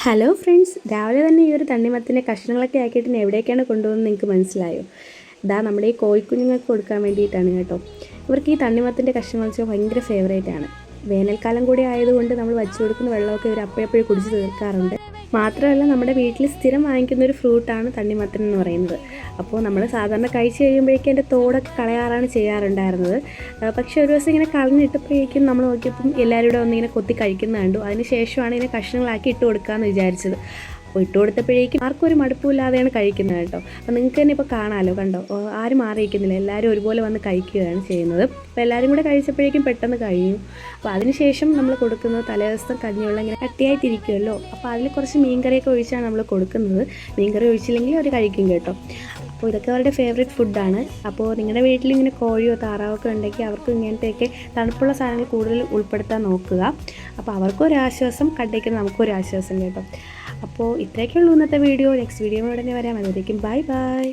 Hello friends, രാവിലെ തന്നെ ഈ ഒരു തണ്ണിമത്തൻ്റെ കഷ്ണങ്ങളൊക്കെ ആക്കിയിട്ട് എവിടേക്കാണ് കൊണ്ടുപോകുന്നത് നിങ്ങൾക്ക് മനസ്സിലായോ? ഇതാ നമ്മുടെ ഈ കോഴിക്കുഞ്ഞുങ്ങൾക്ക് കൊടുക്കാൻ വേണ്ടിയിട്ടാണ് കേട്ടോ. ഇവർക്ക് ഈ തണ്ണിമത്തൻ്റെ കഷ്ണങ്ങൾ വെച്ചാൽ ഭയങ്കര ഫേവറേറ്റ് ആണ്. വേനൽക്കാലം കൂടി ആയതുകൊണ്ട് നമ്മൾ വച്ചു കൊടുക്കുന്ന വെള്ളമൊക്കെ ഇവർ അപ്പോഴപ്പോഴും കുടിച്ച് തീർക്കാറുണ്ട്. മാത്രമല്ല, നമ്മുടെ വീട്ടിൽ സ്ഥിരം വാങ്ങിക്കുന്ന ഒരു ഫ്രൂട്ടാണ് തണ്ണിമത്തൻ എന്ന് പറയുന്നത്. അപ്പോൾ നമ്മൾ സാധാരണ കഴിച്ച് കഴിയുമ്പോഴേക്കും അതിൻ്റെ തോടൊക്കെ കളയാറാണ് ചെയ്യാറുണ്ടായിരുന്നത്. പക്ഷേ ഒരു ദിവസം ഇങ്ങനെ കളഞ്ഞിട്ടപ്പോഴേക്കും നമ്മൾ നോക്കിയപ്പം എല്ലാവരും കൂടെ ഒന്നിങ്ങനെ കൊത്തി കഴിക്കുന്നത് കണ്ടു. അതിന് ശേഷമാണ് ഇതിനെ കഷ്ണങ്ങളാക്കി ഇട്ട് കൊടുക്കാമെന്ന് വിചാരിച്ചത്. അപ്പോൾ ഇട്ട് കൊടുത്തപ്പോഴേക്കും ആർക്കും ഒരു മടുപ്പില്ലാതെയാണ് കഴിക്കുന്നത് കേട്ടോ. അപ്പോൾ നിങ്ങൾക്ക് തന്നെ ഇപ്പോൾ കാണാമല്ലോ, കണ്ടോ, ആരും മാറിയിരിക്കുന്നില്ല, എല്ലാവരും ഒരുപോലെ വന്ന് കഴിക്കുകയാണ് ചെയ്യുന്നത്. അപ്പോൾ എല്ലാവരും കൂടെ കഴിച്ചപ്പോഴേക്കും പെട്ടെന്ന് കഴിയും. അപ്പോൾ അതിനുശേഷം നമ്മൾ കൊടുക്കുന്നത് തലേദിവസം കഞ്ഞിവെള്ളം ഇങ്ങനെ കട്ടിയായിട്ടിരിക്കുമല്ലോ, അപ്പോൾ അതിൽ കുറച്ച് മീൻകറിയൊക്കെ ഒഴിച്ചാണ് നമ്മൾ കൊടുക്കുന്നത്. മീൻകറി ഒഴിച്ചില്ലെങ്കിൽ അവർ കഴിക്കും കേട്ടോ. അപ്പോൾ ഇതൊക്കെ അവരുടെ ഫേവറേറ്റ് ഫുഡാണ്. അപ്പോൾ നിങ്ങളുടെ വീട്ടിലിങ്ങനെ കോഴിയോ താറാവൊക്കെ ഉണ്ടെങ്കിൽ അവർക്ക് ഇങ്ങനത്തെയൊക്കെ തണുപ്പുള്ള സാധനങ്ങൾ കൂടുതൽ ഉൾപ്പെടുത്താൻ നോക്കുക. അപ്പോൾ അവർക്കും ഒരു ആശ്വാസം, കണ്ടേക്കുന്നത് നമുക്കും ഒരു ആശ്വാസം കേട്ടോ. അപ്പോൾ ഇത്രയൊക്കെ ഉള്ളൂ ഇന്നത്തെ വീഡിയോ. നെക്സ്റ്റ് വീഡിയോ ഉടനെ വരാം. അതുവരേക്കും ബൈ ബൈ.